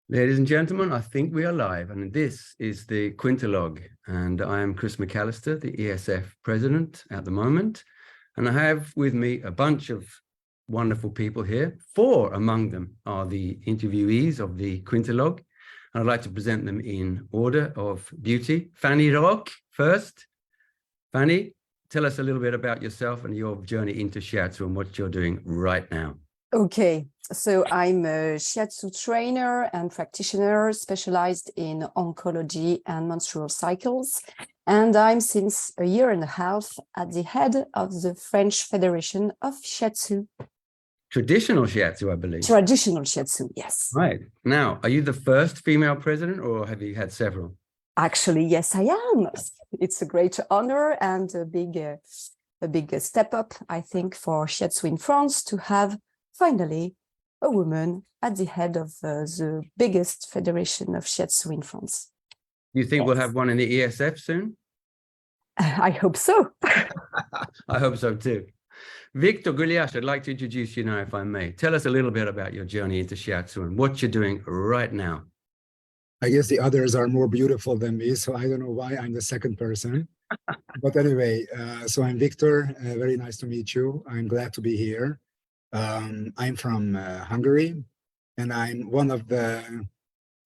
Ladies and gentlemen, I think we are live, and this is the Quintalogue, and I am Chris McAllister, the ESF president at the moment, and I have with me a bunch of wonderful people here. 4 among them are the interviewees of the Quintalogue, and I'd like to present them in order of beauty. Fanny Roque first. Fanny, tell us a little bit about yourself and your journey into Shiatsu and what you're doing right now. Okay, so I'm a Shiatsu trainer and practitioner specialized in oncology and menstrual cycles. And I'm since a year and a half at the head of the French Federation of Shiatsu. Traditional Shiatsu, I believe. Traditional Shiatsu, yes. Right. Now, are you the first female president or have you had several? Actually, yes, I am. It's a great honor and a big step up, I think, for Shiatsu in France to have finally a woman at the head of the biggest federation of Shiatsu in France. You think we'll have one in the ESF soon? I hope so. I hope so too. Viktor Gulyas, I'd like to introduce you now, if I may. Tell us a little bit about your journey into Shiatsu and what you're doing right now. I guess the others are more beautiful than me, so I don't know why I'm the second person. But anyway, so I'm Viktor. Very nice to meet you. I'm glad to be here. I'm from Hungary, and I'm one of the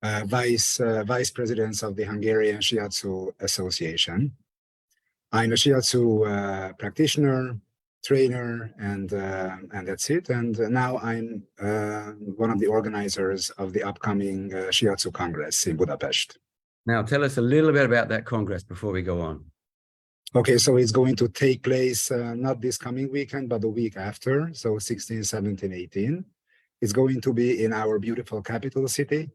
vice presidents of the Hungarian Shiatsu Association. I'm a Shiatsu practitioner, trainer, and that's it. And now I'm one of the organizers of the upcoming Shiatsu Congress in Budapest. Now, tell us a little bit about that Congress before we go on. Okay, so it's going to take place not this coming weekend, but the week after, so 16, 17, 18. It's going to be in our beautiful capital city,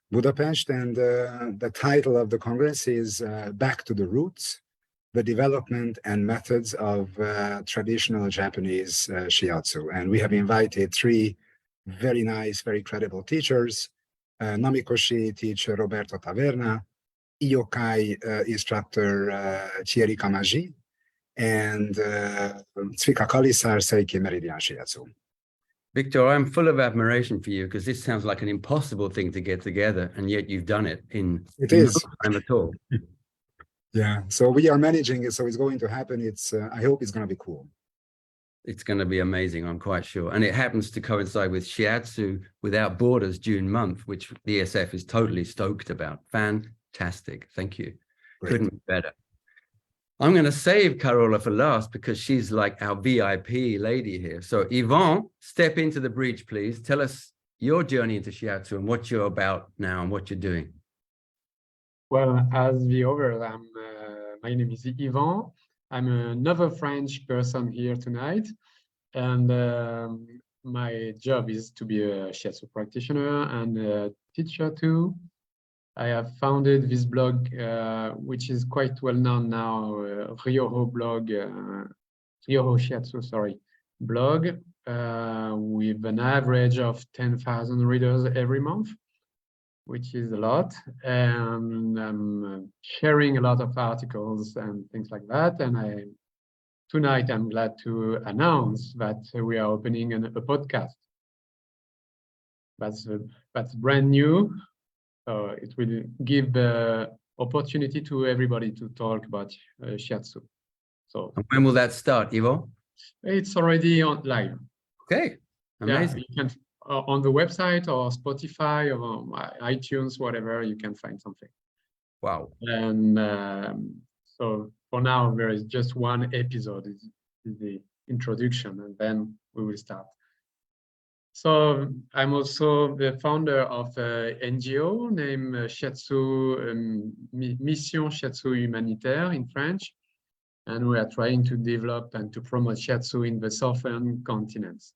Budapest, and the title of the Congress is Back to the Roots, the Development and Methods of Traditional Japanese Shiatsu. And we have invited 3 very nice, very credible teachers. Namikoshi teacher Roberto Taverna, Iokai instructor Thierry Kamaji, and Zvika Kalisar Seiki Meridian Shiatsu. Victor, I'm full of admiration for you because this sounds like an impossible thing to get together, and yet you've done it in no time at all. Yeah, so we are managing it, so it's going to happen. It's I hope it's going to be cool. It's going to be amazing, I'm quite sure. And it happens to coincide with Shiatsu Without Borders June month, which the ESF is totally stoked about. Fantastic. Thank you. Great. Couldn't be better. I'm going to save Carola for last because she's like our VIP lady here. So Yvonne, step into the breach, please. Tell us your journey into Shiatsu and what you're about now and what you're doing. Well, as the others, my name is Yvonne. I'm another French person here tonight. And my job is to be a Shiatsu practitioner and a teacher too. I have founded this blog, which is quite well known now, Ryoho blog, Ryoho Shiatsu, blog, with an average of 10,000 readers every month, which is a lot. And I'm sharing a lot of articles and things like that. And tonight I'm glad to announce that we are opening a podcast. That's brand new. So it will give the opportunity to everybody to talk about Shiatsu. So and when will that start, Ivo? It's already on live. Okay, amazing. Yeah, you can on the website or Spotify or iTunes, whatever, you can find something. Wow. And so for now, there is just one episode, is the introduction, and then we will start. So I'm also the founder of an NGO named Shiatsu, Mission Shiatsu Humanitaire in French. And we are trying to develop and to promote Shiatsu in the southern continents.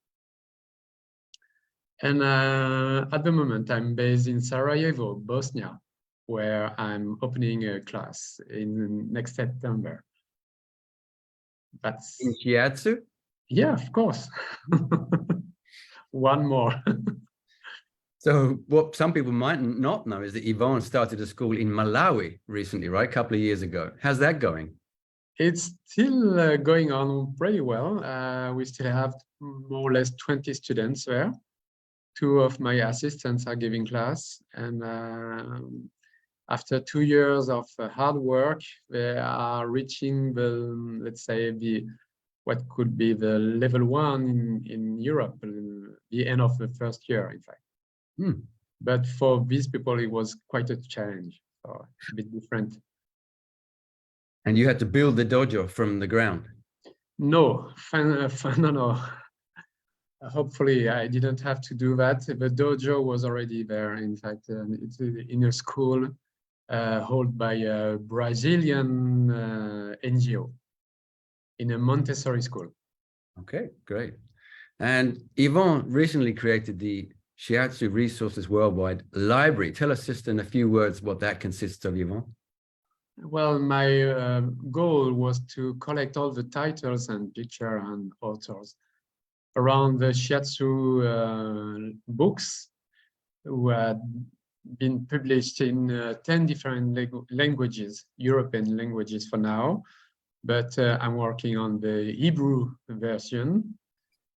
And at the moment, I'm based in Sarajevo, Bosnia, where I'm opening a class in next September. That's in Shiatsu? Yeah, of course. One more. So what some people might not know is that Yvonne started a school in Malawi recently, right? A couple of years ago. How's that going? It's still going on pretty well. We still have more or less 20 students there. two of my assistants are giving class, and after 2 years of hard work, they are reaching the, let's say, what could be the level 1 in Europe, the end of the first year, in fact. But for these people, it was quite a challenge, so a bit different. And you had to build the dojo from the ground? No, no. Hopefully, I didn't have to do that. The dojo was already there. In fact, it's in a school held by a Brazilian NGO in a Montessori school. Okay, great. And Yvonne recently created the Shiatsu Resources Worldwide Library. Tell us just in a few words what that consists of, Yvonne. Well, my goal was to collect all the titles and pictures and authors around the Shiatsu books who had been published in 10 different languages, European languages for now. But I'm working on the Hebrew version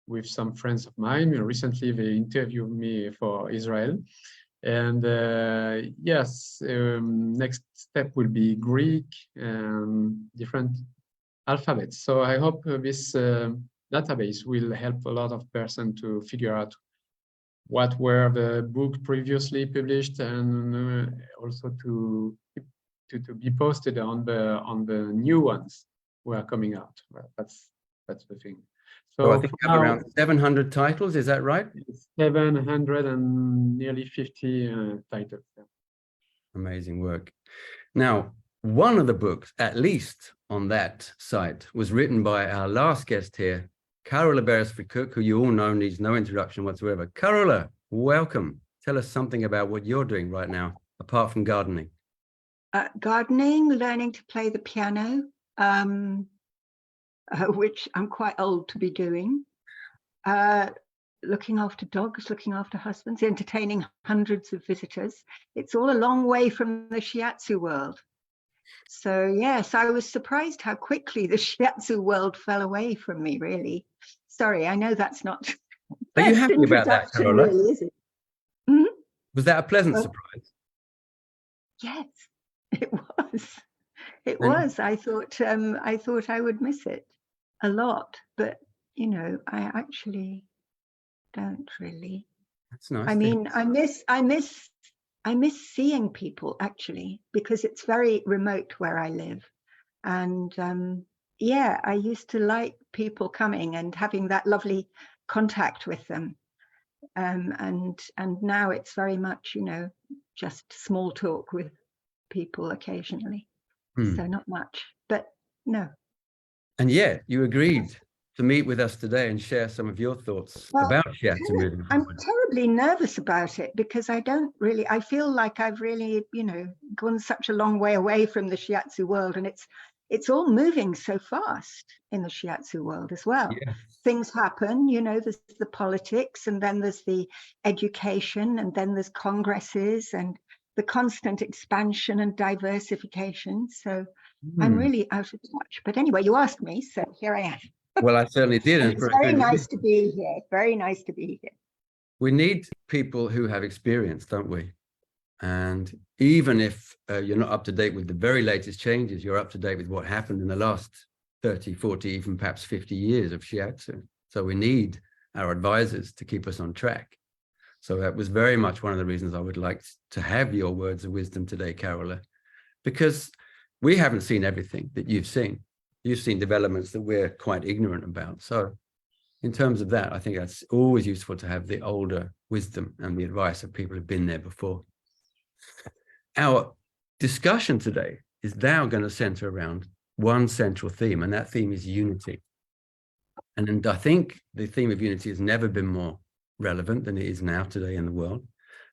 with some friends of mine. Recently, they interviewed me for Israel. And yes, next step will be Greek and different alphabets. So I hope this database will help a lot of persons to figure out what were the books previously published, and also to be posted on the new ones who are coming out. Well, that's the thing. So I think you have around 700 titles, is that right? 700 and nearly 50 titles. Yeah. Amazing work. Now, one of the books, at least on that site, was written by our last guest here, Carola Beresford-Cooke, who you all know needs no introduction whatsoever. Carola, welcome. Tell us something about what you're doing right now, apart from gardening. Gardening, learning to play the piano, which I'm quite old to be doing. Looking after dogs, looking after husbands, entertaining hundreds of visitors. It's all a long way from the Shiatsu world. So yes, I was surprised how quickly the Shiatsu world fell away from me, really. Sorry, I know that's not Are you happy about that, Carola? really, is it? Mm-hmm. Was that a pleasant surprise? Yes, it was. It was. I thought I would miss it a lot, but you know, I actually don't really. That's nice. I mean, I miss seeing people actually, because it's very remote where I live, and yeah, I used to like people coming and having that lovely contact with them, and now it's very much, you know, just small talk with people occasionally. So not much, but no. And yet you agreed to meet with us today and share some of your thoughts about Shiatsu moving I'm forward. terribly nervous about it, because I feel like I've really, you know, gone such a long way away from the Shiatsu world, and it's all moving so fast in the Shiatsu world as well. Yeah. Things happen, you know, there's the politics, and then there's the education, and then there's congresses and the constant expansion and diversification. So I'm really out of touch. But anyway, you asked me, so here I am. Well, I certainly did. And it's very nice to be here. Very nice to be here. We need people who have experience, don't we? And even if you're not up to date with the very latest changes, you're up to date with what happened in the last 30, 40, even perhaps 50 years of Shiatsu. So we need our advisors to keep us on track. So that was very much one of the reasons I would like to have your words of wisdom today, Carola, because we haven't seen everything that you've seen. You've seen developments that we're quite ignorant about. So in terms of that, I think that's always useful to have the older wisdom and the advice of people who've been there before. Our discussion today is now going to center around one central theme, and that theme is unity. And I think the theme of unity has never been more relevant than it is now today in the world.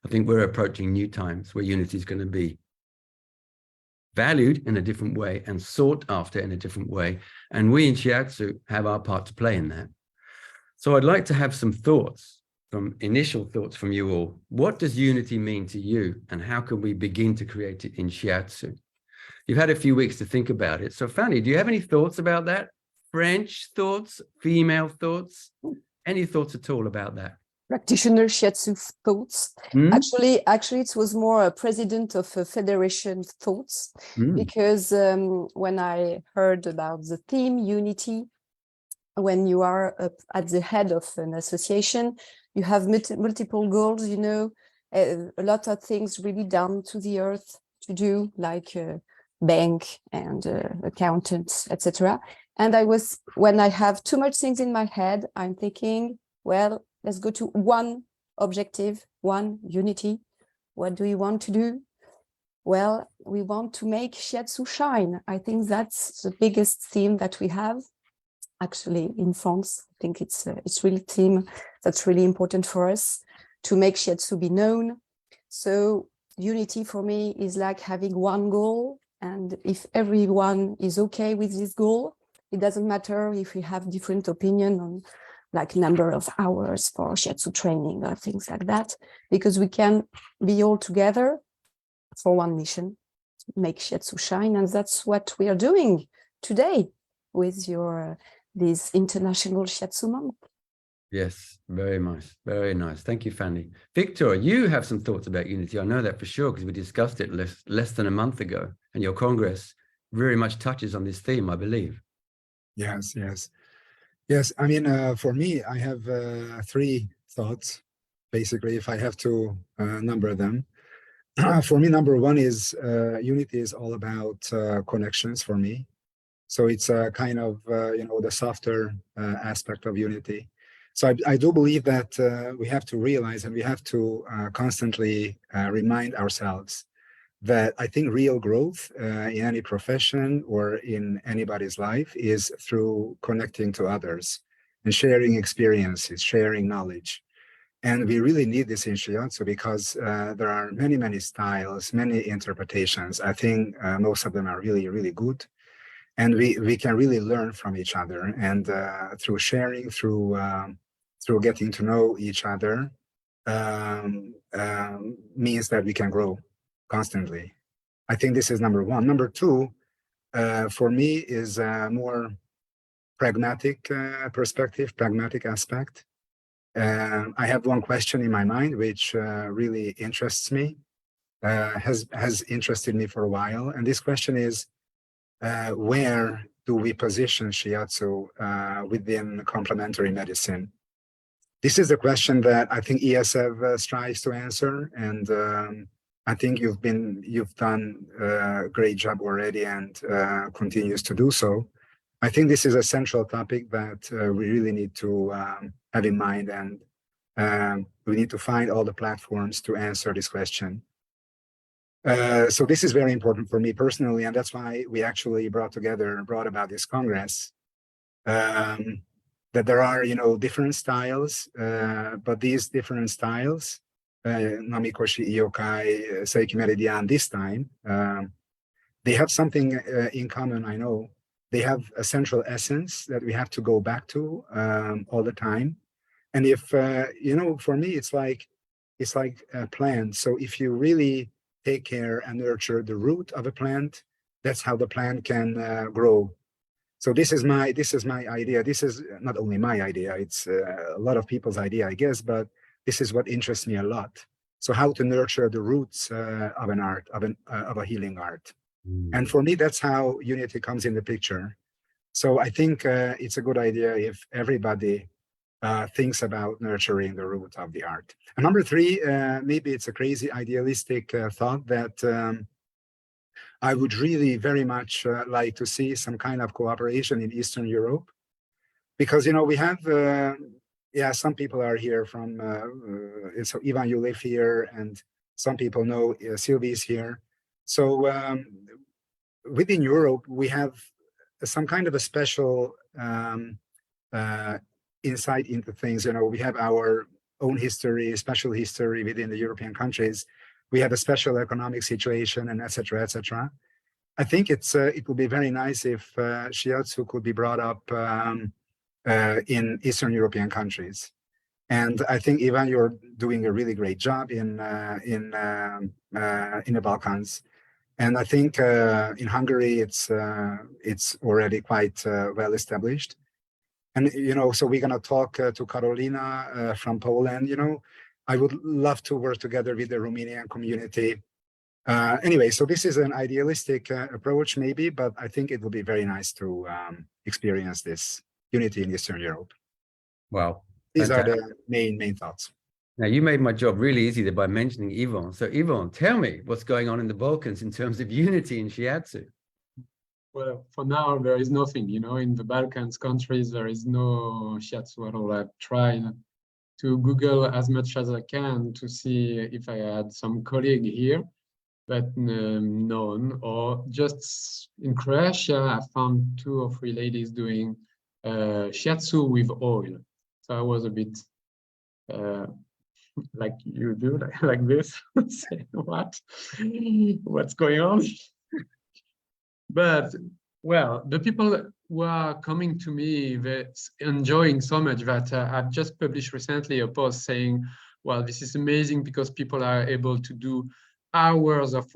I think we're approaching new times where unity is going to be valued in a different way and sought after in a different way. And we in Shiatsu have our part to play in that. So I'd like to have some thoughts, initial thoughts from you all. What does unity mean to you, and how can we begin to create it in Shiatsu? You've had a few weeks to think about it. So Fanny, do you have any thoughts about that? French thoughts, female thoughts, any thoughts at all about that? practitioner Shiatsu thoughts. Hmm? Actually, it was more a president of a federation thoughts, Hmm. because when I heard about the theme unity, when you are at the head of an association, you have multiple goals, you know, a lot of things really down to the earth to do, like bank and accountants, etc. And when I have too much things in my head, I'm thinking, well, let's go to one objective, one unity. What do we want to do? Well, we want to make Shiatsu shine. I think that's the biggest theme that we have. Actually, in France, I think it's really theme that's really important for us to make Shiatsu be known. So unity for me is like having one goal, and if everyone is okay with this goal, it doesn't matter if we have different opinion on like number of hours for Shiatsu training or things like that, because we can be all together for one mission, make Shiatsu shine, and that's what we are doing today with your this International Shiatsu Month. Yes, very nice. Very nice. Thank you, Fanny. Victor, you have some thoughts about unity. I know that for sure, because we discussed it less than a month ago, and your Congress very much touches on this theme, I believe. Yes, yes. Yes, I mean, for me, I have 3 thoughts, basically, if I have to number them. For me, number 1 is unity is all about connections for me. So it's a kind of, the softer aspect of unity. So I do believe that we have to realize, and we have to constantly remind ourselves that I think real growth in any profession or in anybody's life is through connecting to others and sharing experiences, sharing knowledge. And we really need this in Shiatsu because there are many, many styles, many interpretations. I think most of them are really, really good. And we can really learn from each other. And through sharing, through getting to know each other, means that we can grow constantly. I think this is number 1. Number 2, for me, is a more pragmatic perspective, pragmatic aspect. I have one question in my mind which really interests me, has interested me for a while, and this question is, where do we position Shiatsu within complementary medicine? This is a question that I think ESF strives to answer, and I think you've done a great job already and continues to do so. I think this is a central topic that we really need to have in mind, and we need to find all the platforms to answer this question. So this is very important for me personally, and that's why we actually brought about this Congress. That there are, different styles, but these different styles, Namikoshi, Iokai, Seiki Meridian, this time, they have something in common, I know. They have a central essence that we have to go back to all the time. And if, for me, it's like a plant. So if you really take care and nurture the root of a plant, that's how the plant can grow. So this is my idea. This is not only my idea, it's a lot of people's idea, I guess, but this is what interests me a lot. So how to nurture the roots of an art, of a healing art. And for me, that's how unity comes in the picture. So I think it's a good idea if everybody thinks about nurturing the root of the art. And number 3, maybe it's a crazy idealistic thought that I would really very much like to see some kind of cooperation in Eastern Europe, because, we have, some people are here from, so Ivan, you live here, and some people know Sylvie's here. So within Europe, we have some kind of a special insight into things. We have our own history, special history within the European countries. We have a special economic situation, and et cetera, et cetera. I think it would be very nice if Shiatsu could be brought up in Eastern European countries. And I think, Ivan, you're doing a really great job in the Balkans. And I think in Hungary, it's already quite well established. And, so we're going to talk to Carolina from Poland. I would love to work together with the Romanian community. Anyway, so this is an idealistic approach maybe, but I think it will be very nice to experience this unity in Eastern Europe. Wow. These are the main thoughts. Now, you made my job really easy there by mentioning Ivan. So Ivan, tell me what's going on in the Balkans in terms of unity in Shiatsu. Well, for now, there is nothing, in the Balkans countries, there is no Shiatsu at all. I've tried to Google as much as I can to see if I had some colleague here, but none. Or just in Croatia, I found 2 or 3 ladies doing Shiatsu with oil. So I was a bit like you do, like this, say, what's going on? But, well, the people who are coming to me, they're enjoying so much that I've just published recently a post saying, well, this is amazing because people are able to do hours of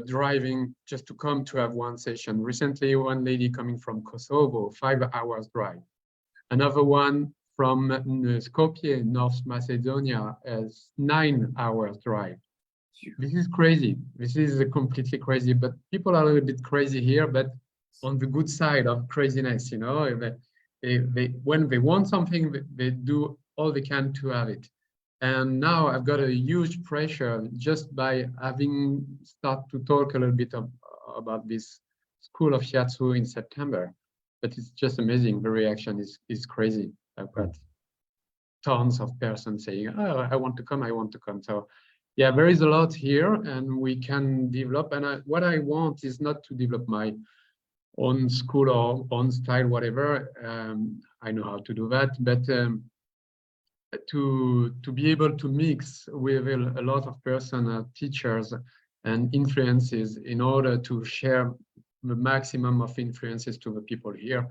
driving just to come to have one session. Recently, one lady coming from Kosovo, 5 hours drive. Another one from Skopje, North Macedonia, has 9 hours drive. This is crazy. This is completely crazy, but people are a little bit crazy here, but on the good side of craziness, when they want something, they do all they can to have it. And now I've got a huge pressure just by having started to talk a little bit about this school of Shiatsu in September. But it's just amazing. The reaction is crazy. I've got tons of persons saying, oh, I want to come, I want to come. So yeah, there is a lot here and we can develop. And what I want is not to develop my own school or own style, whatever. I know how to do that, but to be able to mix with a lot of person, teachers and influences in order to share the maximum of influences to the people here.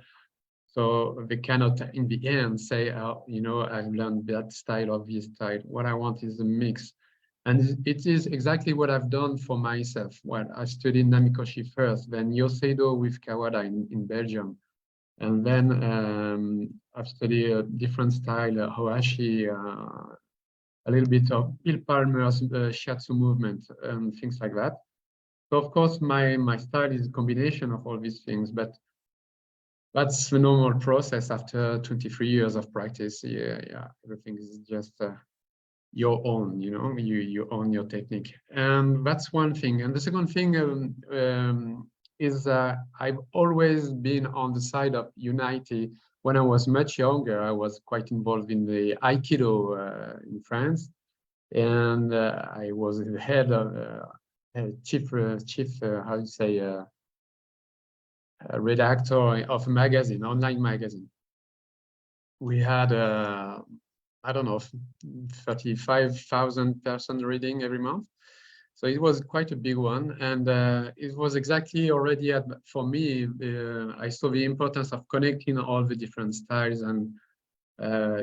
So they cannot, in the end, say, I've learned that style or this style. What I want is a mix. And it is exactly what I've done for myself. Well, I studied Namikoshi first, then Yoseido with Kawada in Belgium. And then I've studied a different style, Hoashi, a little bit of Bill Palmer's Shiatsu movement, and things like that. So of course, my style is a combination of all these things, but that's the normal process after 23 years of practice. Yeah, everything is just your own, you own your technique. And that's one thing. And the second thing is I've always been on the side of unity. When I was much younger, I was quite involved in the Aikido in France. And I was the head of chief, how do you say, a redactor of a magazine, online magazine. We had, I don't know, 35,000 persons reading every month. So it was quite a big one. And it was exactly already, for me, I saw the importance of connecting all the different styles and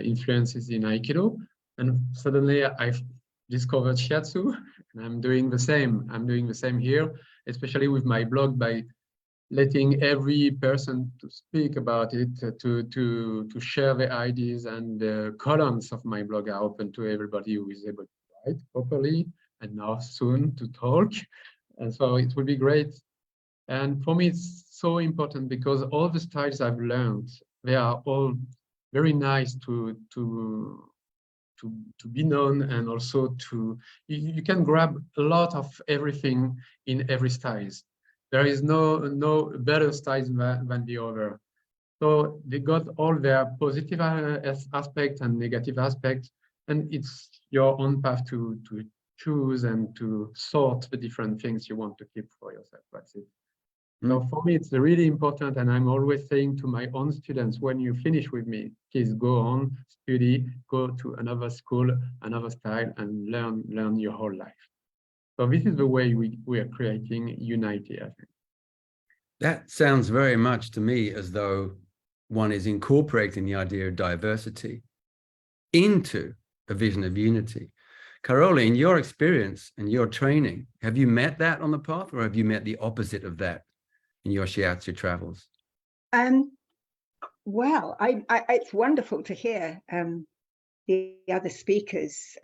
influences in Aikido. And suddenly I've discovered Shiatsu, and I'm doing the same. I'm doing the same here, especially with my blog, by letting every person to speak about it, to share the ideas, and the columns of my blog are open to everybody who is able to write properly, and now soon to talk. And so it will be great. And for me, it's so important because all the styles I've learned, they are all very nice to be known, and also you can grab a lot of everything in every style. There is no better style than the other. So they got all their positive aspects and negative aspects, and it's your own path to choose and to sort the different things you want to keep for yourself. That's it. So for me, it's really important, and I'm always saying to my own students, when you finish with me, please go on, study, go to another school, another style, and learn your whole life. So this is the way we are creating unity, I think. That sounds very much to me as though one is incorporating the idea of diversity into a vision of unity. Carola, in your experience and your training, have you met that on the path, or have you met the opposite of that in your Shiatsu travels? well, it's wonderful to hear the other speakers,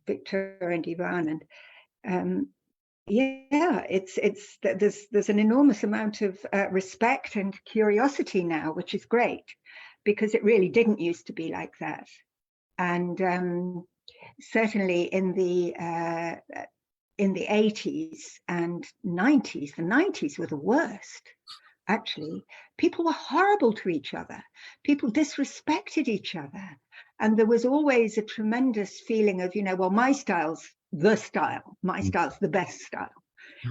Viktor and Ivan, and yeah, there's an enormous amount of respect and curiosity now, which is great, because it really didn't used to be like that. And certainly in the 80s and 90s, the 90s were the worst. Actually, people were horrible to each other. People disrespected each other. And there was always a tremendous feeling of, well, my style's the style. My style's the best style.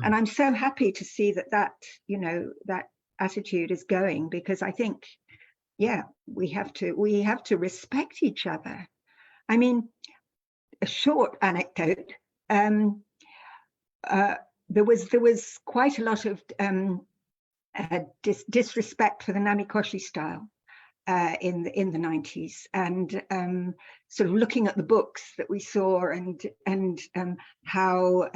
And I'm so happy to see that that attitude is going, because I think, yeah, we have to respect each other. I mean, a short anecdote. There was quite a lot of disrespect for the namikoshi style in the 90s, and sort of looking at the books that we saw, and how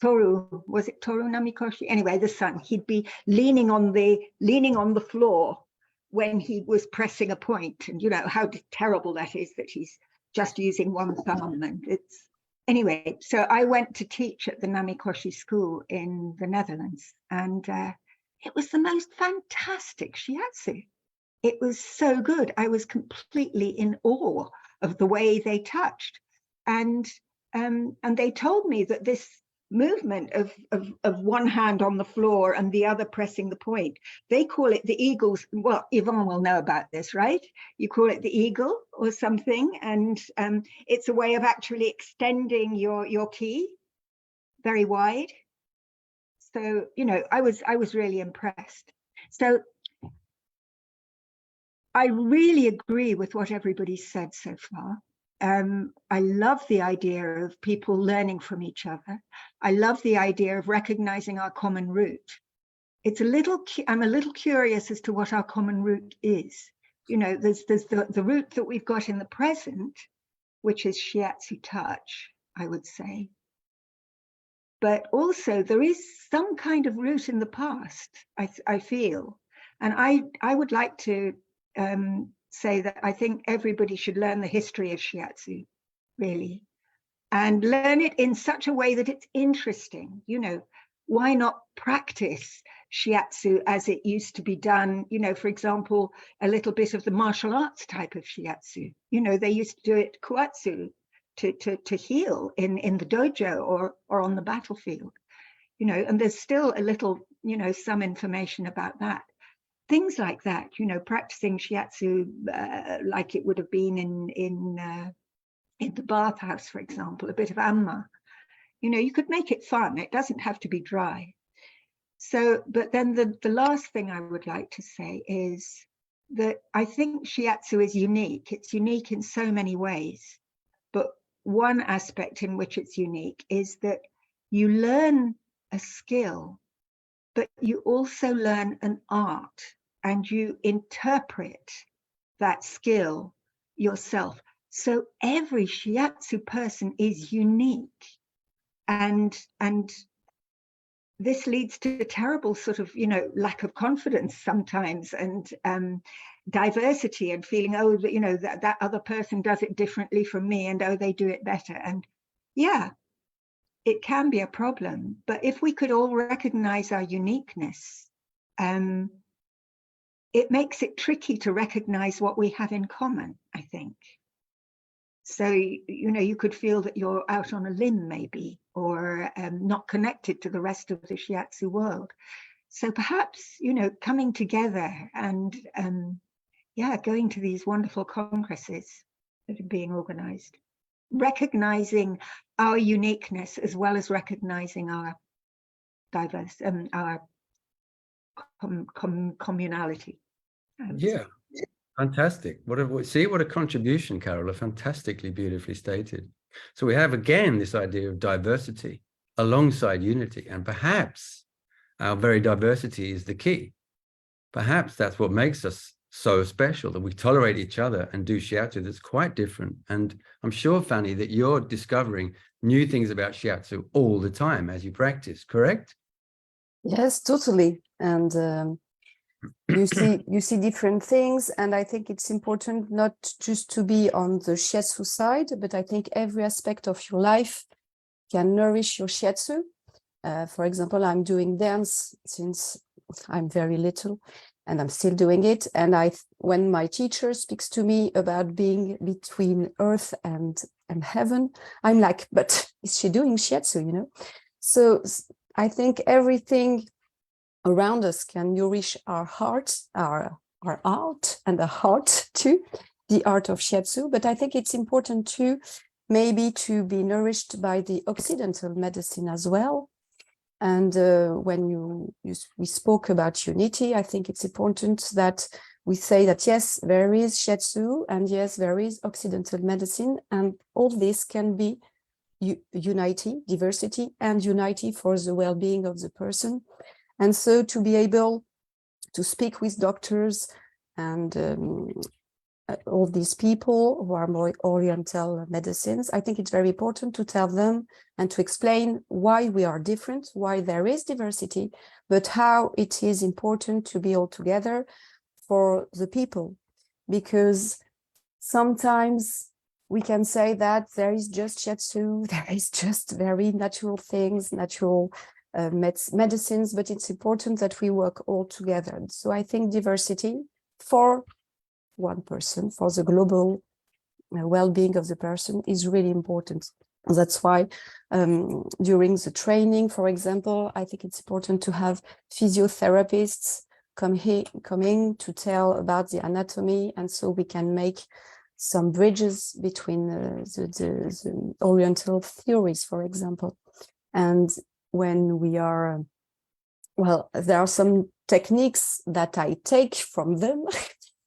Toru, was it Toru Namikoshi? Anyway, the son, he'd be leaning on the floor when he was pressing a point, and how terrible that is, that he's just using one thumb. And it's anyway, so I went to teach at the Namikoshi school in the Netherlands, and it was the most fantastic shiatsu. It was so good. I was completely in awe of the way they touched, and they told me that this movement of one hand on the floor and the other pressing the point, they call it the eagles. Well, Yvonne will know about this, right? You call it the eagle or something, and it's a way of actually extending your ki very wide. So I was really impressed. So I really agree with what everybody said so far. I love the idea of people learning from each other. I love the idea of recognizing our common root. I'm a little curious as to what our common root is. There's the root that we've got in the present, which is shiatsu touch, I would say. But also there is some kind of root in the past, I feel. And I would like to say that I think everybody should learn the history of shiatsu, really, and learn it in such a way that it's interesting. Why not practice shiatsu as it used to be done? For example, a little bit of the martial arts type of shiatsu. They used to do it kuatsu, to heal in the dojo or on the battlefield. And there's still a little, some information about that. Things like that, practicing shiatsu like it would have been in the bathhouse, for example, a bit of amma. You could make it fun. It doesn't have to be dry. So, but then the last thing I would like to say is that I think shiatsu is unique. It's unique in so many ways. But one aspect in which it's unique is that you learn a skill, but you also learn an art, and you interpret that skill yourself. So every shiatsu person is unique, and this leads to a terrible sort of lack of confidence sometimes, and diversity, and feeling, oh, that other person does it differently from me, and oh, they do it better. And yeah, it can be a problem. But if we could all recognize our uniqueness, it makes it tricky to recognize what we have in common, I think. So, you could feel that you're out on a limb maybe, or not connected to the rest of the shiatsu world. So perhaps, coming together and going to these wonderful congresses that are being organized, recognizing our uniqueness as well as recognizing our diverse, our communality. Yeah, fantastic. What a contribution, Carola. Fantastically, beautifully stated. So we have again this idea of diversity alongside unity, and perhaps our very diversity is the key. Perhaps that's what makes us so special, that we tolerate each other and do shiatsu that's quite different. And I'm sure, Fanny, that you're discovering new things about shiatsu all the time as you practice, correct? Yes, totally. And you see different things, and I think it's important not just to be on the shiatsu side, but I think every aspect of your life can nourish your shiatsu. For example, I'm doing dance since I'm very little, and I'm still doing it. And when my teacher speaks to me about being between earth and heaven, I'm like, but is she doing shiatsu, you know? So I think everything around us can nourish our heart, our art, and the heart too, the art of shiatsu. But I think it's important too, maybe to be nourished by the Occidental medicine as well. And when we spoke about unity, I think it's important that we say that, yes, there is shiatsu, and yes, there is Occidental medicine, and all this can be unity, diversity, and unity for the well-being of the person. And so to be able to speak with doctors and all these people who are more Oriental medicines, I think it's very important to tell them and to explain why we are different, why there is diversity, but how it is important to be all together for the people. Because sometimes we can say that there is just shiatsu, there is just very natural things, natural medicines, but it's important that we work all together. So I think diversity for one person, for the global well-being of the person, is really important. That's why during the training, for example, I think it's important to have physiotherapists coming to tell about the anatomy, and so we can make some bridges between the Oriental theories, for example. And when we are, well, there are some techniques that I take from them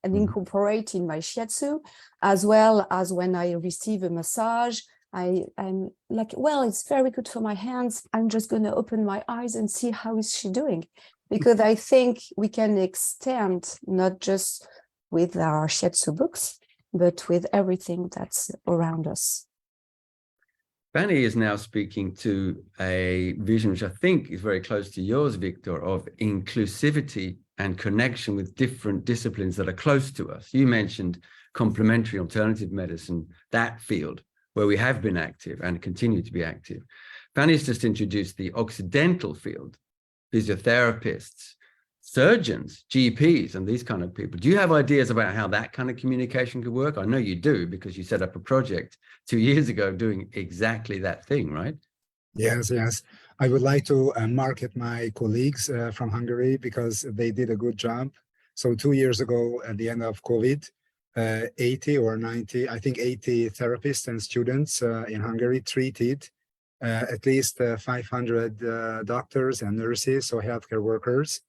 and incorporate in my shiatsu, as well as when I receive a massage, I'm like, well, it's very good for my hands. I'm just going to open my eyes and see how is she doing. Because I think we can extend not just with our shiatsu books, but with everything that's around us. Fanny is now speaking to a vision which I think is very close to yours, Viktor, of inclusivity and connection with different disciplines that are close to us. You mentioned complementary alternative medicine, that field where we have been active and continue to be active. Fanny's just introduced the Occidental field, physiotherapists, surgeons, GPs, and these kind of people. Do you have ideas about how that kind of communication could work? I know you do, because you set up a project 2 years ago doing exactly that thing, right? Yes. I would like to market my colleagues from Hungary, because they did a good job. So 2 years ago, at the end of COVID, 80 or 90, I think 80 therapists and students in Hungary treated at least 500 doctors and nurses, so healthcare workers,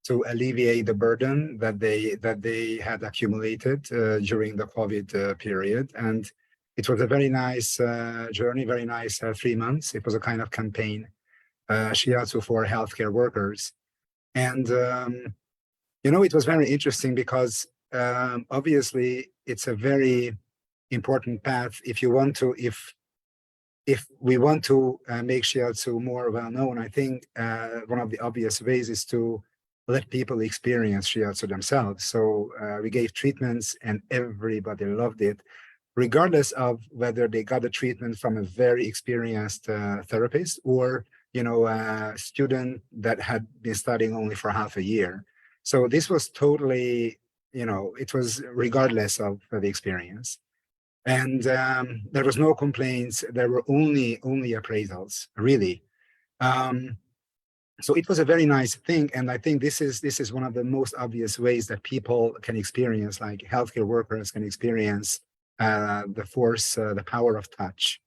to alleviate the burden that they had accumulated during the COVID period. And it was a very nice journey, very nice 3 months. It was a kind of campaign, Shiatsu for healthcare workers. And, it was very interesting because obviously it's a very important path if you want to, if we want to make Shiatsu more well-known. I think one of the obvious ways is to let people experience Shiatsu themselves. So we gave treatments and everybody loved it, regardless of whether they got the treatment from a very experienced therapist or, a student that had been studying only for half a year. So this was totally, it was regardless of the experience. And there was no complaints. There were only appraisals, really. So it was a very nice thing, and I think this is one of the most obvious ways that people can experience, like healthcare workers can experience the force, the power of touch,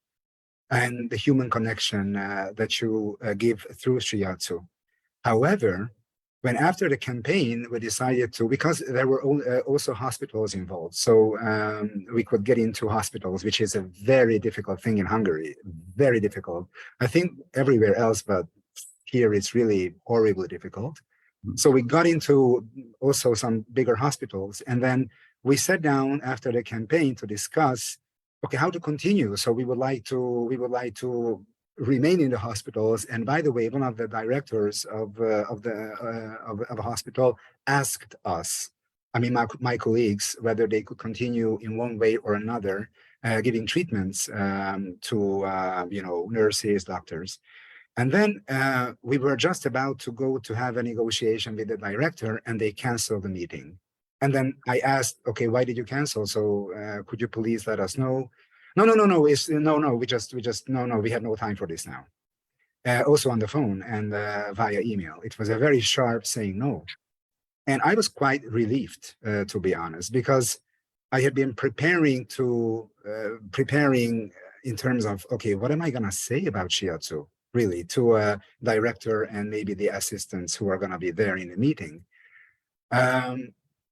and the human connection that you give through Shiatsu. However, when after the campaign we decided to, because there were also hospitals involved, so we could get into hospitals, which is a very difficult thing in Hungary, very difficult. I think everywhere else, but here it's really horribly difficult. So we got into also some bigger hospitals, and then we sat down after the campaign to discuss, okay, how to continue. So we would like to remain in the hospitals. And by the way, one of the directors of a hospital asked us, I mean, my colleagues, whether they could continue in one way or another, giving treatments to nurses, doctors. And then we were just about to go to have a negotiation with the director, and they canceled the meeting. And then I asked, okay, why did you cancel? So could you please let us know? No, we have no time for this now. Also on the phone and via email. It was a very sharp saying no. And I was quite relieved, to be honest, because I had been preparing in terms of, okay, what am I going to say about Shiatsu, really, to a director and maybe the assistants who are going to be there in the meeting.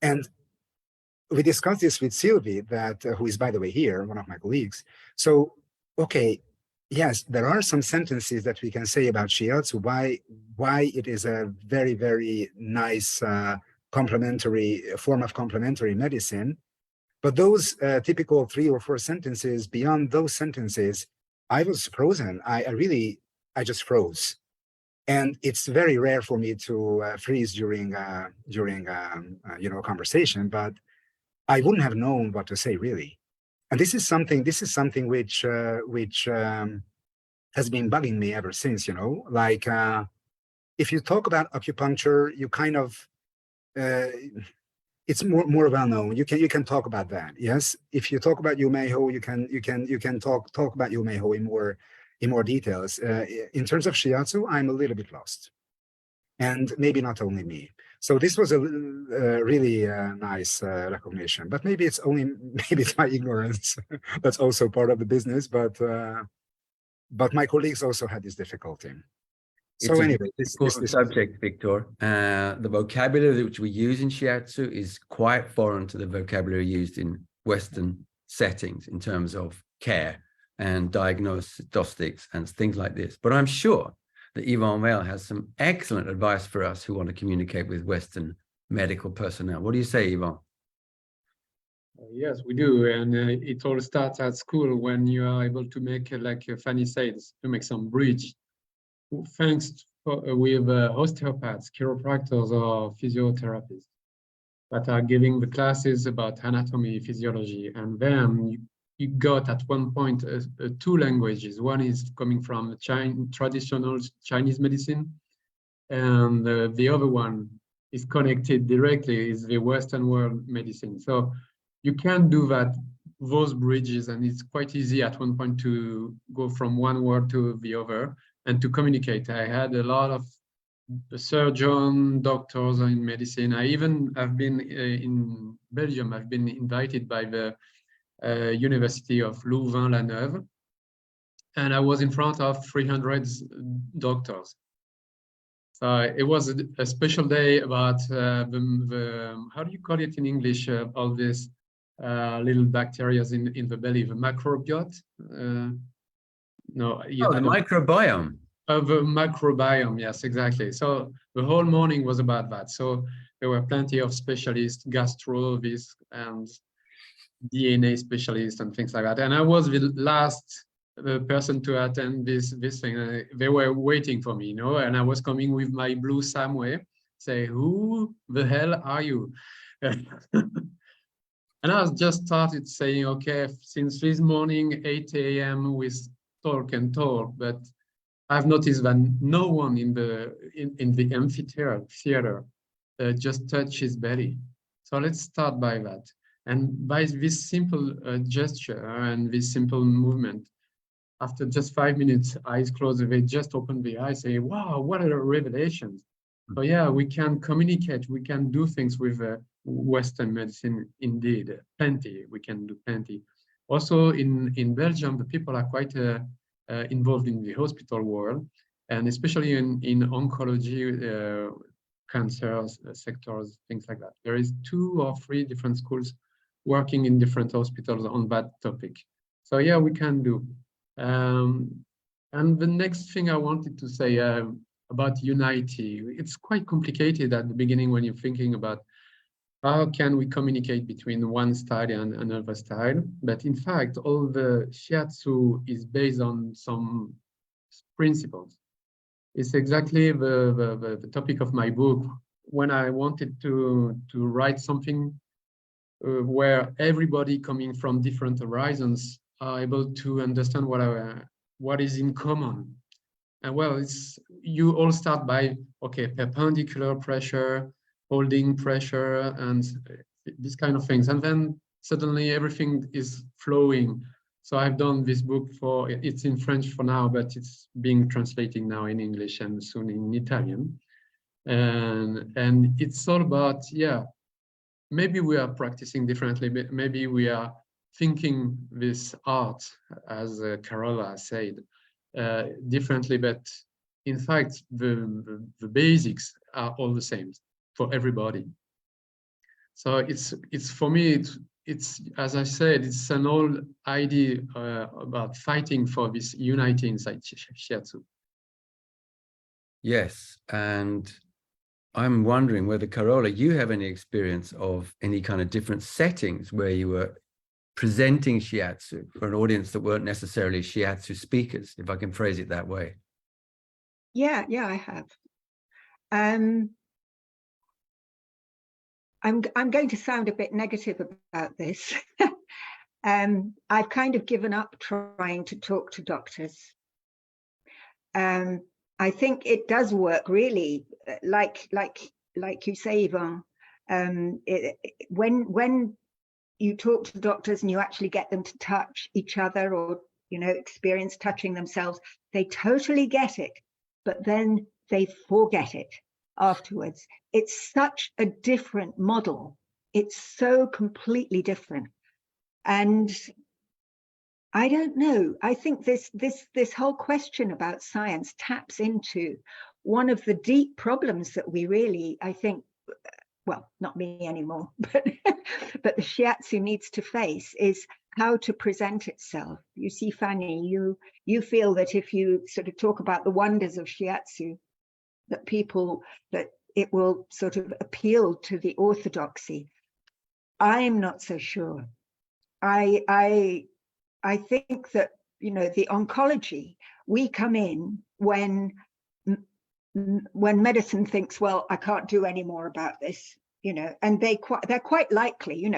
And we discussed this with Sylvie, that who is, by the way, here, one of my colleagues. So, okay, yes, there are some sentences that we can say about Shiatsu, why it is a very, very nice complementary form of complementary medicine. But those typical 3 or 4 sentences, beyond those sentences, I was frozen. I just froze. And it's very rare for me to freeze during a conversation, but I wouldn't have known what to say, really. And this is something which has been bugging me ever since, like if you talk about acupuncture, you kind of, it's more well known. You can talk about that. Yes. If you talk about Yumeiho, you can talk about Yumeiho in more details. In terms of Shiatsu, I'm a little bit lost, and maybe not only me. So this was a really nice recognition, but maybe it's my ignorance. That's also part of the business, but my colleagues also had this difficulty. So anyway, this subject, Viktor. The vocabulary which we use in Shiatsu is quite foreign to the vocabulary used in Western settings in terms of care and diagnostics and things like this. But I'm sure that Yvonne Vale has some excellent advice for us who want to communicate with Western medical personnel. What do you say, Yvonne? Yes, we do. And it all starts at school when you are able to make, like Fanny says, to make some bridge. Thanks with osteopaths, chiropractors, or physiotherapists that are giving the classes about anatomy, physiology, and then you got at one point 2 languages. One is coming from traditional Chinese medicine, and the other one is connected directly, is the Western world medicine. So you can do those bridges, and it's quite easy at one point to go from one word to the other and to communicate. I had a lot of surgeon, doctors in medicine. I even have been in Belgium. I've been invited by the University of Louvain-la-Neuve, and I was in front of 300 doctors. So it was a special day about the how do you call it in English? All these little bacteria in the belly, the macrobiota. No, the microbiome. The microbiome, yes, exactly. So the whole morning was about that. So there were plenty of specialists, gastrologists and DNA specialists and things like that. And I was the last person to attend this thing. They were waiting for me, and I was coming with my blue Samway, say, who the hell are you? And I just started saying, okay, since this morning, 8 a.m. we talk and talk, but I've noticed that no one in the amphitheater just touched his belly. So let's start by that. And by this simple gesture and this simple movement, after just 5 minutes, eyes closed, they just open the eyes, say, wow, what are the revelations? So yeah, we can communicate, we can do things with Western medicine, indeed, plenty, we can do plenty. Also in Belgium, the people are quite involved in the hospital world, and especially in oncology, cancers, sectors, things like that. There is 2 or 3 different schools working in different hospitals on that topic. So yeah, we can do. And the next thing I wanted to say about unity, it's quite complicated at the beginning when you're thinking about how can we communicate between one style and another style. But in fact, all the Shiatsu is based on some its principles. It's exactly the topic of my book. When I wanted to write something where everybody coming from different horizons are able to understand what is in common. And well, you all start by, okay, perpendicular pressure, holding pressure, and these kind of things. And then suddenly everything is flowing. So I've done this book it's in French for now, but it's being translated now in English and soon in Italian. And it's all about, yeah, maybe we are practicing differently, but maybe we are thinking this art, as Carola said, differently, but in fact, the basics are all the same for everybody. So it's for me, it's as I said, it's an old idea about fighting for this unity inside Shiatsu. Yes, and I'm wondering whether, Carola, you have any experience of any kind of different settings where you were presenting Shiatsu for an audience that weren't necessarily Shiatsu speakers, if I can phrase it that way. Yeah, I have. I'm going to sound a bit negative about this. I've kind of given up trying to talk to doctors. I think it does work really, like you say, Yvonne. When you talk to doctors and you actually get them to touch each other or experience touching themselves, they totally get it, but then they forget it afterwards. It's such a different model. It's so completely different. And I don't know. I think this whole question about science taps into one of the deep problems that we really, I think, well, not me anymore, but the Shiatsu needs to face is how to present itself. You see, Fanny, you feel that if you sort of talk about the wonders of Shiatsu, that it will sort of appeal to the orthodoxy. I'm not so sure. I think that, the oncology, we come in when medicine thinks, well, I can't do any more about this, and they're quite likely,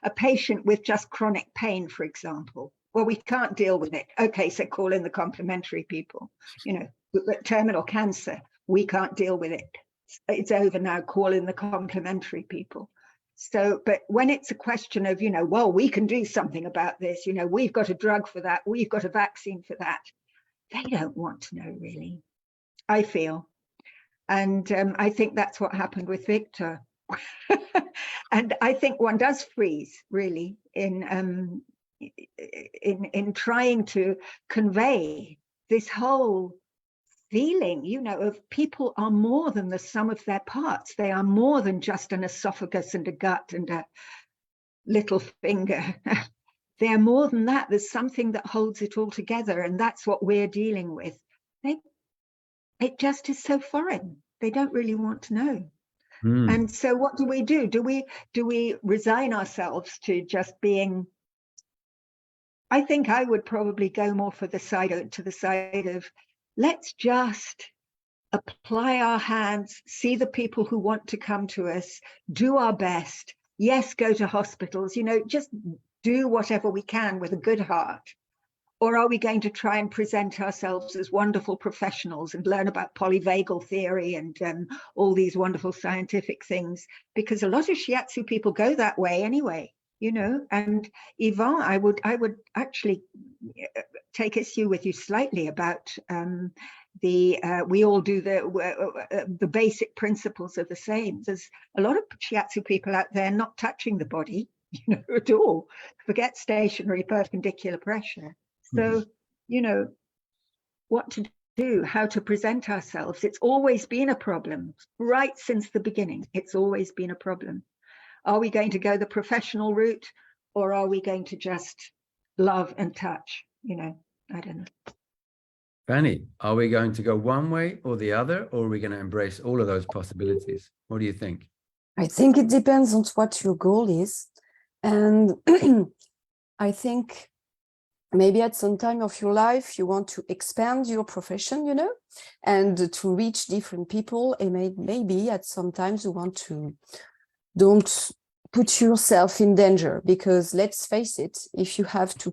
a patient with just chronic pain, for example, well, we can't deal with it. Okay, so call in the complementary people, but terminal cancer, we can't deal with it. It's over now, call in the complementary people. So, but when it's a question of, well, we can do something about this, we've got a drug for that, we've got a vaccine for that, they don't want to know, really, I feel. And I think that's what happened with Viktor. And I think one does freeze, really, in trying to convey this whole feeling, of people are more than the sum of their parts. They are more than just an esophagus and a gut and a little finger. They are more than that. There's something that holds it all together, and that's what we're dealing with. It just is so foreign. They don't really want to know. And so what do? Do we resign ourselves to just being? I think I would probably go more to the side of let's just apply our hands, see the people who want to come to us, do our best. Yes, go to hospitals, just do whatever we can with a good heart. Or are we going to try and present ourselves as wonderful professionals and learn about polyvagal theory and all these wonderful scientific things? Because a lot of Shiatsu people go that way anyway. And Yvonne, I would actually take issue with you slightly about we all do the basic principles are the same. There's a lot of Shiatsu people out there not touching the body, at all. Forget stationary perpendicular pressure. So, what to do, how to present ourselves. It's always been a problem, right since the beginning. It's always been a problem. Are we going to go the professional route, or are we going to just love and touch? I don't know. Fanny, are we going to go one way or the other, or are we going to embrace all of those possibilities? What do you think? I think it depends on what your goal is. And I think maybe at some time of your life, you want to expand your profession, you know, and to reach different people. And maybe at some times you want to don't put yourself in danger, because let's face it, if you have to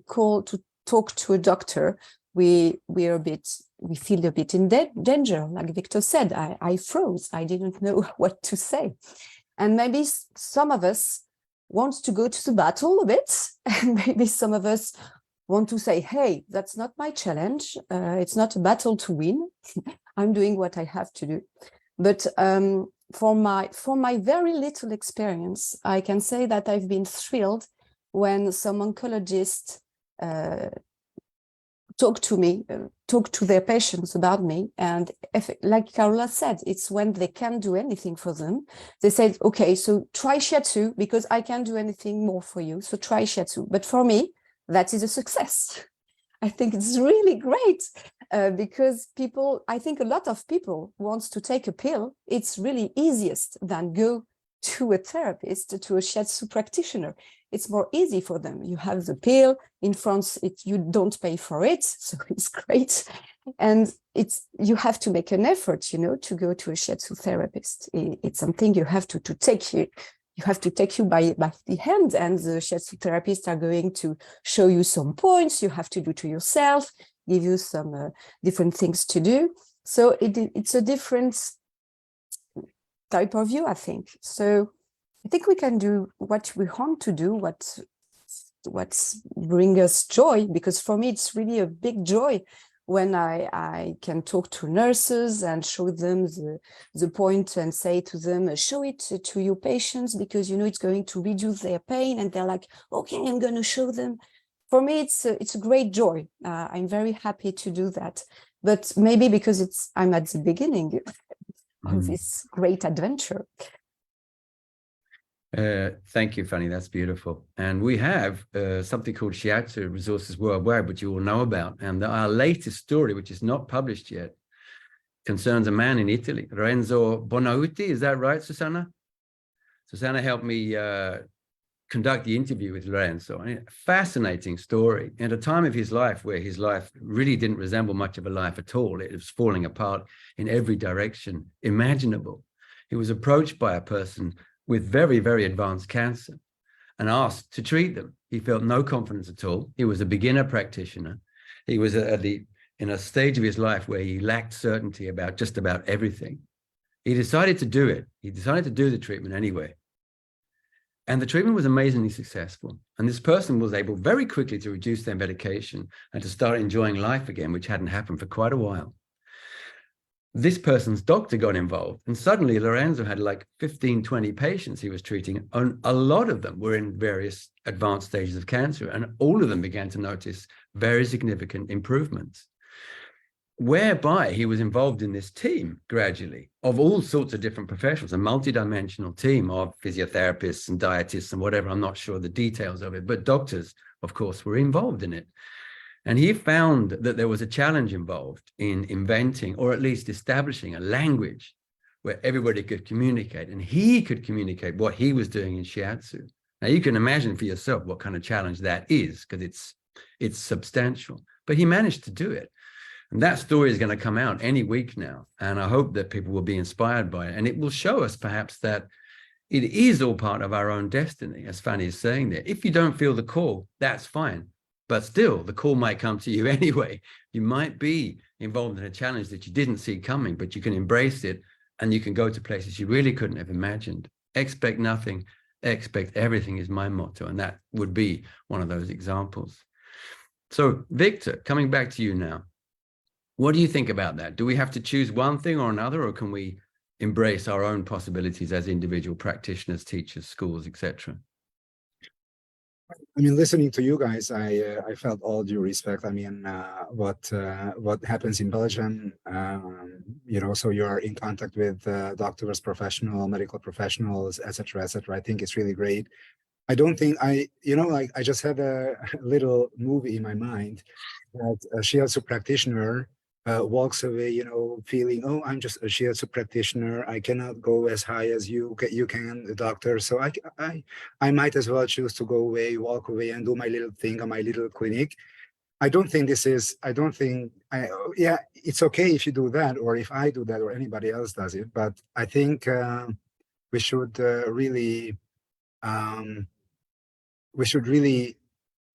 talk to a doctor, we feel a bit in danger. Like Viktor said, I froze. I didn't know what to say. And maybe some of us want to go to the battle a bit, and maybe some of us want to say, hey, that's not my challenge. It's not a battle to win. I'm doing what I have to do. But for my very little experience, I can say that I've been thrilled when some oncologists talk to their patients about me. And like Carola said, it's when they can't do anything for them. They said, okay, so try Shiatsu, because I can't do anything more for you. So try Shiatsu. But for me, that is a success. I think it's really great because I think a lot of people wants to take a pill. It's really easiest than go to a therapist, to a Shiatsu practitioner. It's more easy for them. You have the pill in France, you don't pay for it, so it's great. And you have to make an effort, you know, to go to a Shiatsu therapist. It's something you have to take you. You have to take you by the hand, and the Shiatsu therapists are going to show you some points you have to do to yourself, give you some different things to do. So it's a different type of view, I think. So I think we can do what we want to do, what brings us joy, because for me, it's really a big joy when I can talk to nurses and show them the point and say to them, show it to your patients, because, you know, it's going to reduce their pain. And they're like, okay, I'm going to show them. For me, it's a great joy. I'm very happy to do that. But maybe because I'm at the beginning of this great adventure. Thank you, Fanny. That's beautiful. And we have something called Shiatsu Resources Worldwide, which you all know about. And our latest story, which is not published yet, concerns a man in Italy, Lorenzo Bonauti. Is that right, Susanna? Susanna helped me conduct the interview with Lorenzo. A fascinating story at a time of his life where his life really didn't resemble much of a life at all. It was falling apart in every direction imaginable. He was approached by a person with very, very advanced cancer and asked to treat them. He felt no confidence at all. He was a beginner practitioner. He was in a stage of his life where he lacked certainty about just about everything. He decided to do it. He decided to do the treatment anyway. And the treatment was amazingly successful. And this person was able very quickly to reduce their medication and to start enjoying life again, which hadn't happened for quite a while. This person's doctor got involved, and suddenly Lorenzo had like 15, 20 patients he was treating, and a lot of them were in various advanced stages of cancer, and all of them began to notice very significant improvements, whereby he was involved in this team gradually of all sorts of different professionals, a multidimensional team of physiotherapists and dietists and whatever. I'm not sure the details of it, but doctors, of course, were involved in it. And he found that there was a challenge involved in inventing, or at least establishing, a language where everybody could communicate, and he could communicate what he was doing in Shiatsu. Now, you can imagine for yourself what kind of challenge that is, because it's substantial. But he managed to do it. And that story is going to come out any week now. And I hope that people will be inspired by it. And it will show us perhaps that it is all part of our own destiny, as Fanny is saying there. If you don't feel the call, that's fine. But still, the call might come to you anyway. You might be involved in a challenge that you didn't see coming, but you can embrace it and you can go to places you really couldn't have imagined. Expect nothing, expect everything is my motto. And that would be one of those examples. So, Viktor, coming back to you now, what do you think about that? Do we have to choose one thing or another, or can we embrace our own possibilities as individual practitioners, teachers, schools, etc.? I mean, listening to you guys, I felt all due respect. I mean, what happens in Belgium, you know, so you're in contact with doctors, medical professionals, etc., etc. I think it's really great. I don't think you know, like I just had a little movie in my mind that a Shiatsu practitioner walks away, you know, feeling, oh, I'm just a Shiatsu practitioner. I cannot go as high as you can, the doctor. So I might as well choose to go away, walk away, and do my little thing on my little clinic. I don't think this is, yeah, it's okay if you do that, or if I do that, or anybody else does it, but I think we should really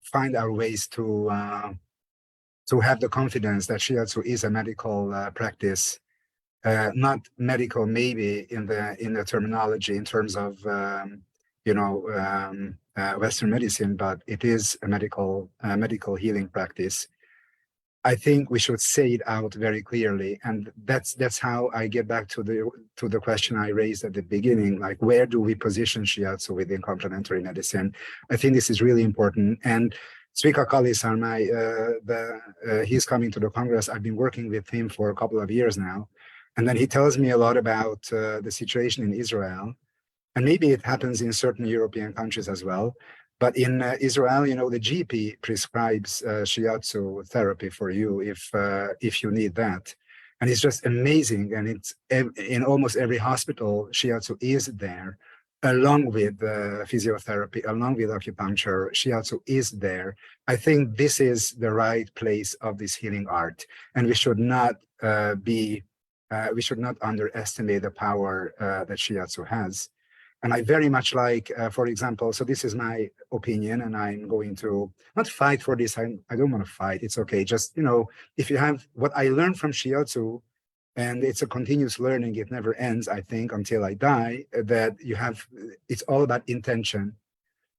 find our ways to have the confidence that Shiatsu is a medical practice, not medical maybe in the terminology in terms of Western medicine, but it is a medical healing practice. I think we should say it out very clearly, and that's how I get back to the question I raised at the beginning, like where do we position Shiatsu within complementary medicine? I think this is really important. And Zvika Kalisar, he's coming to the Congress. I've been working with him for a couple of years now, and then he tells me a lot about the situation in Israel, and maybe it happens in certain European countries as well. But in Israel, the GP prescribes Shiatsu therapy for you if you need that. And it's just amazing. And it's in almost every hospital, Shiatsu is there, along with physiotherapy, along with acupuncture. Shiatsu is there. I think this is the right place of this healing art. And we should not underestimate the power that Shiatsu has. And I very much like, for example, so this is my opinion, and I'm going to not fight for this. I don't want to fight. It's okay. Just, if you have what I learned from Shiatsu, and it's a continuous learning, it never ends, I think, until I die, that it's all about intention.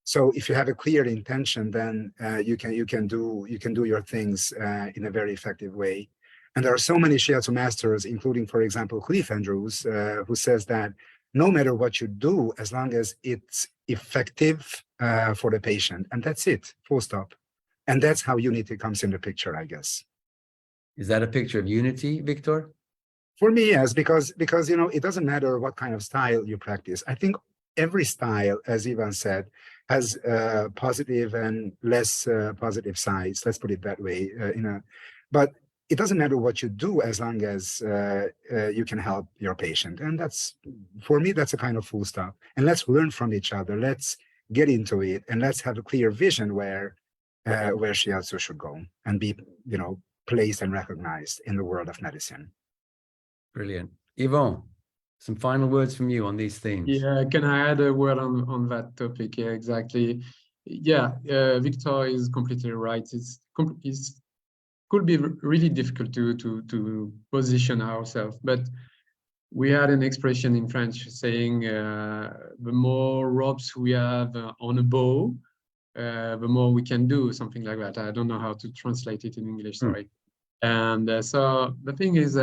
So if you have a clear intention, then you can do your things in a very effective way. And there are so many Shiatsu masters, including, for example, Cliff Andrews, who says that no matter what you do, as long as it's effective for the patient, and that's it, full stop. And that's how unity comes in the picture, I guess. Is that a picture of unity, Viktor? For me, yes, because it doesn't matter what kind of style you practice. I think every style, as Ivan said, has positive and less positive sides. Let's put it that way. But it doesn't matter what you do as long as you can help your patient. And for me, that's a kind of full stop. And let's learn from each other. Let's get into it, and let's have a clear vision where Shiatsu should go and be, placed and recognized in the world of medicine. Brilliant. Yvonne, some final words from you on these themes. Yeah, can I add a word on that topic? Yeah, exactly. Yeah, Viktor is completely right. It's could be really difficult to position ourselves, but we had an expression in French saying the more ropes we have on a bow, the more we can do, something like that. I don't know how to translate it in English, sorry. And so the thing is,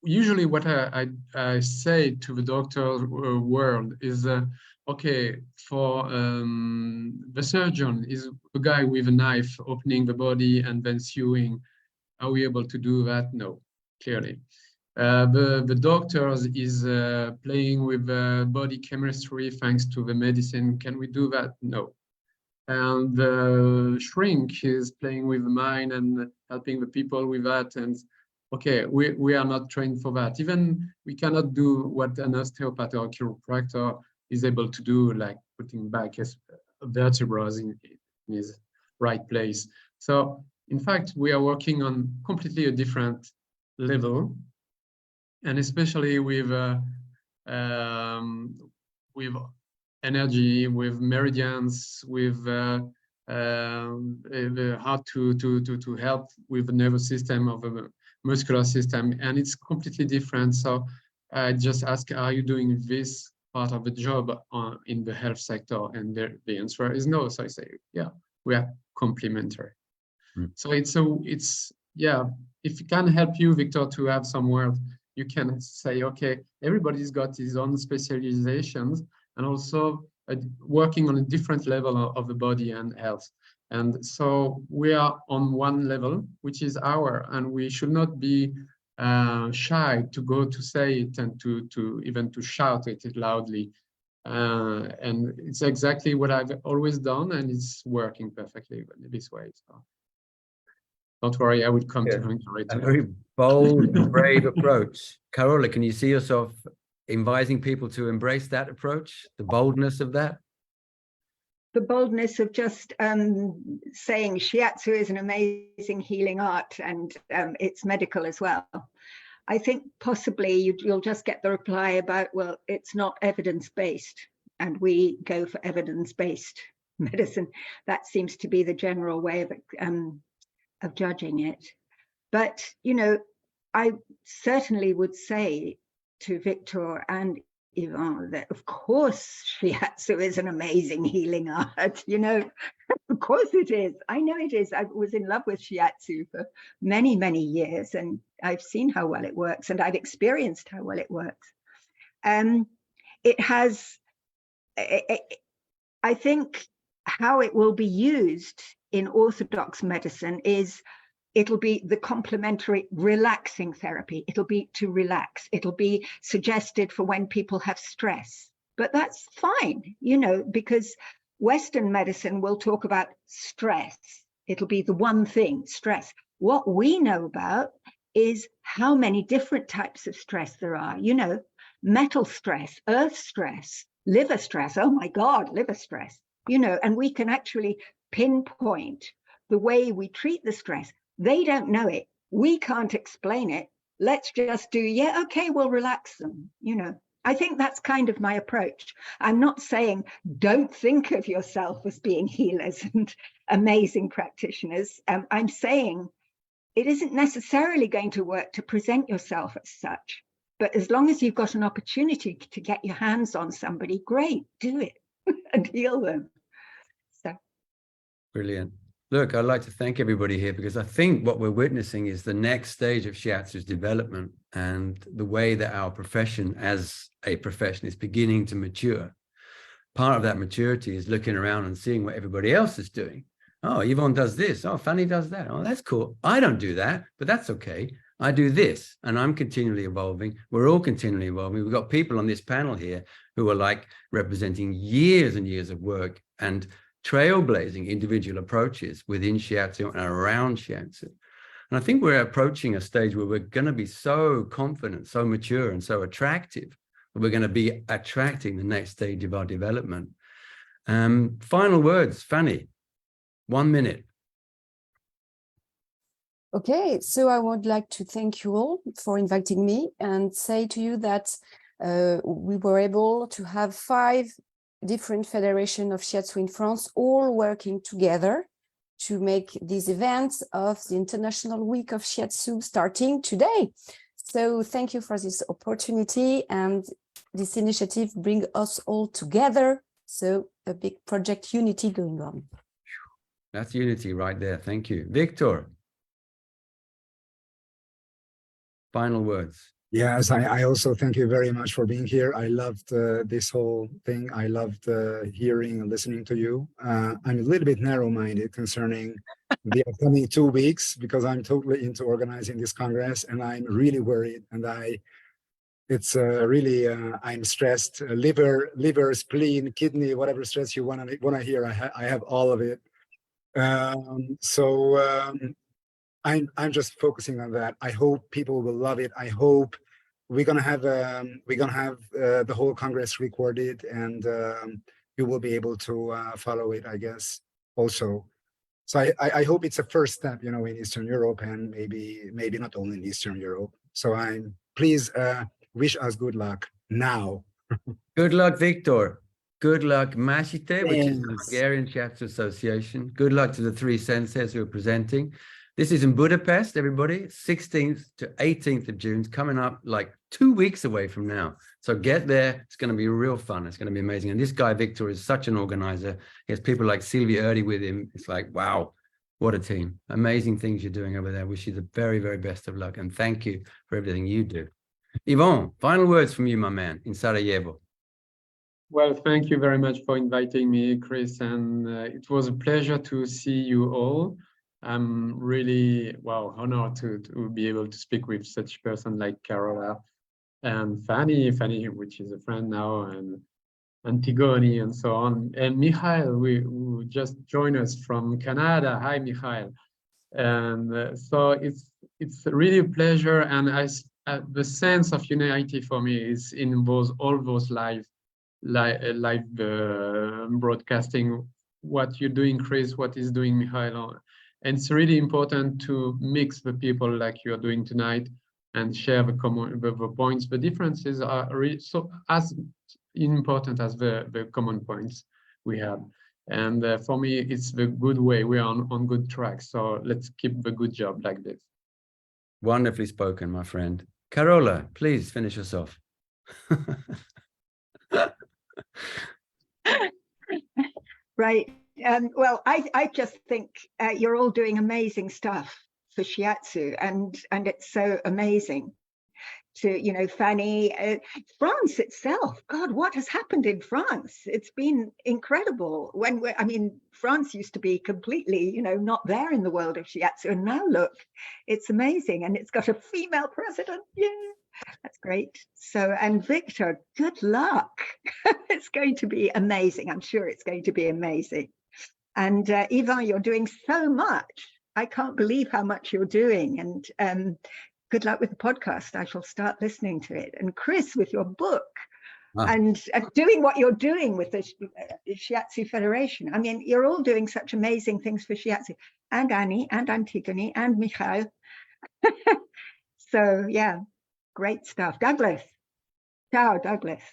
usually what I say to the doctor world is, okay, for the surgeon is a guy with a knife opening the body and then sewing. Are we able to do that? No, clearly. The doctors is playing with body chemistry thanks to the medicine. Can we do that? No. And the shrink is playing with the mind and helping the people with that. And okay, we are not trained for that. Even we cannot do what an osteopath or chiropractor is able to do, like putting back his vertebrae in his right place. So in fact, we are working on completely a different level, and especially with energy, with meridians, with how to help with the nervous system of the muscular system, and it's completely different. So I just ask, are you doing this part of the job in the health sector? And the answer is no. So I say, yeah, we are complementary. So it's if it can help you, Viktor, to have some words, you can say, okay, everybody's got his own specializations, and also working on a different level of the body and health. And so we are on one level, which is and we should not be shy to go to say it and to even to shout it loudly. And it's exactly what I've always done, and it's working perfectly this way. So don't worry, I would come to Hungary. A very bold, brave approach. Carola, can you see yourself inviting people to embrace that approach, the boldness of that? the boldness of just saying Shiatsu is an amazing healing art, and it's medical as well. I think possibly you'll just get the reply about, well, it's not evidence-based, and we go for evidence-based medicine. That seems to be the general way of judging it. But, you know, I certainly would say to Viktor and Yvonne that, of course, Shiatsu is an amazing healing art, you know. Of course it is. I know it is. I was in love with Shiatsu for many, many years, and I've seen how well it works, and I've experienced how well it works. It has, I think, how it will be used in orthodox medicine is it'll be the complementary relaxing therapy. It'll be to relax. It'll be suggested for when people have stress. But that's fine, you know, because Western medicine will talk about stress. It'll be the one thing, stress. What we know about is how many different types of stress there are. You know, metal stress, earth stress, liver stress. Oh my God, liver stress. You know, and we can actually pinpoint the way we treat the stress. They don't know it. We can't explain it. Let's just do, yeah, okay, we'll relax them. You know, I think that's kind of my approach. I'm not saying don't think of yourself as being healers and amazing practitioners. I'm saying it isn't necessarily going to work to present yourself as such. But as long as you've got an opportunity to get your hands on somebody, great, do it and heal them. So. Brilliant. Look, I'd like to thank everybody here, because I think what we're witnessing is the next stage of Shiatsu's development, and the way that our profession as a profession is beginning to mature. Part of that maturity is looking around and seeing what everybody else is doing. Oh, Yvonne does this. Oh, Fanny does that. Oh, that's cool. I don't do that, but that's okay. I do this, and I'm continually evolving. We're all continually evolving. We've got people on this panel here who are like representing years and years of work and trailblazing individual approaches within Shiatsu and around Shiatsu. And I think we're approaching a stage where we're going to be so confident, so mature, and so attractive that we're going to be attracting the next stage of our development. Final words, Fanny, 1 minute. Okay, so I would like to thank you all for inviting me and say to you that we were able to have 5 different federations of Shiatsu in France, all working together to make these events of the International Week of Shiatsu starting today. So thank you for this opportunity, and this initiative brings us all together. So a big project unity going on. That's unity right there. Thank you. Viktor. Final words. Yes, I also thank you very much for being here. I loved this whole thing. I loved hearing and listening to you. I'm a little bit narrow-minded concerning the upcoming 2 weeks, because I'm totally into organizing this Congress, and I'm really worried. And it's really, I'm stressed. Liver, spleen, kidney, whatever stress you want to hear, I have all of it. I'm just focusing on that. I hope people will love it. I hope we're gonna have the whole Congress recorded, and you will be able to follow it, I guess, also. So I hope it's a first step, you know, in Eastern Europe, and maybe not only in Eastern Europe. So please wish us good luck now. Good luck, Viktor. Good luck, Mashite, which is the Thanks. Hungarian Shiatsu Association. Good luck to the 3 senseis who are presenting. This is in Budapest, everybody, 16th to 18th of June, coming up like 2 weeks away from now. So get there. It's going to be real fun. It's going to be amazing. And this guy, Viktor, is such an organizer. He has people like Sylvia Erdi with him. It's like, wow, what a team. Amazing things you're doing over there. Wish you the very, very best of luck. And thank you for everything you do. Yvonne, final words from you, my man, in Sarajevo. Well, thank you very much for inviting me, Chris. And it was a pleasure to see you all. I'm really, honored to be able to speak with such a person like Carola and Fanny, which is a friend now, and Antigone and so on. And Michael, who just joined us from Canada. Hi, Michael. And so it's really a pleasure. And the sense of unity for me is in all those live broadcasting what you're doing, Chris, what is doing Michael. And it's really important to mix the people like you're doing tonight and share the common the points. The differences are really so as important as the common points we have. And for me, it's the good way. We are on good track. So let's keep the good job like this. Wonderfully spoken, my friend. Carola, please finish us off. Right. Well, I just think you're all doing amazing stuff for Shiatsu, and it's so amazing to, you know, Fanny, France itself. God, what has happened in France? It's been incredible. I mean, France used to be completely, you know, not there in the world of Shiatsu, and now look, it's amazing, and it's got a female president. Yeah. That's great. So, and Viktor, good luck. It's going to be amazing. I'm sure it's going to be amazing. And Ivan, you're doing so much. I can't believe how much you're doing. And good luck with the podcast. I shall start listening to it. And Chris, with your book and doing what you're doing with the Shiatsu Federation. I mean, you're all doing such amazing things for Shiatsu. And Annie, and Antigone, and Michael. So, yeah. Great stuff. Douglas. Ciao, Douglas.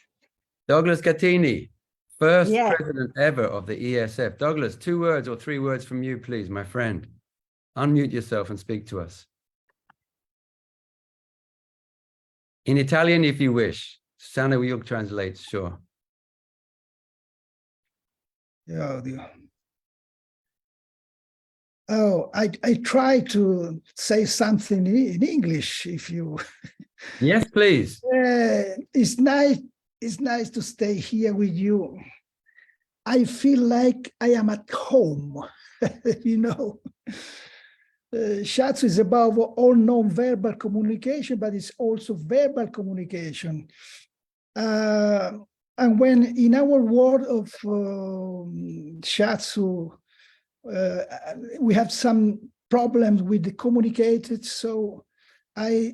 Douglas Gattini, first president ever of the ESF. Douglas, 2 words or 3 words from you, please, my friend. Unmute yourself and speak to us. In Italian, if you wish. Sana will translate, sure. Yeah, oh, I try to say something in English, if you. Yes, please. It's nice to stay here with you. I feel like I am at home. You know, Shiatsu is above all non-verbal communication, but it's also verbal communication. And when in our world of Shiatsu, we have some problems with the communicated, so I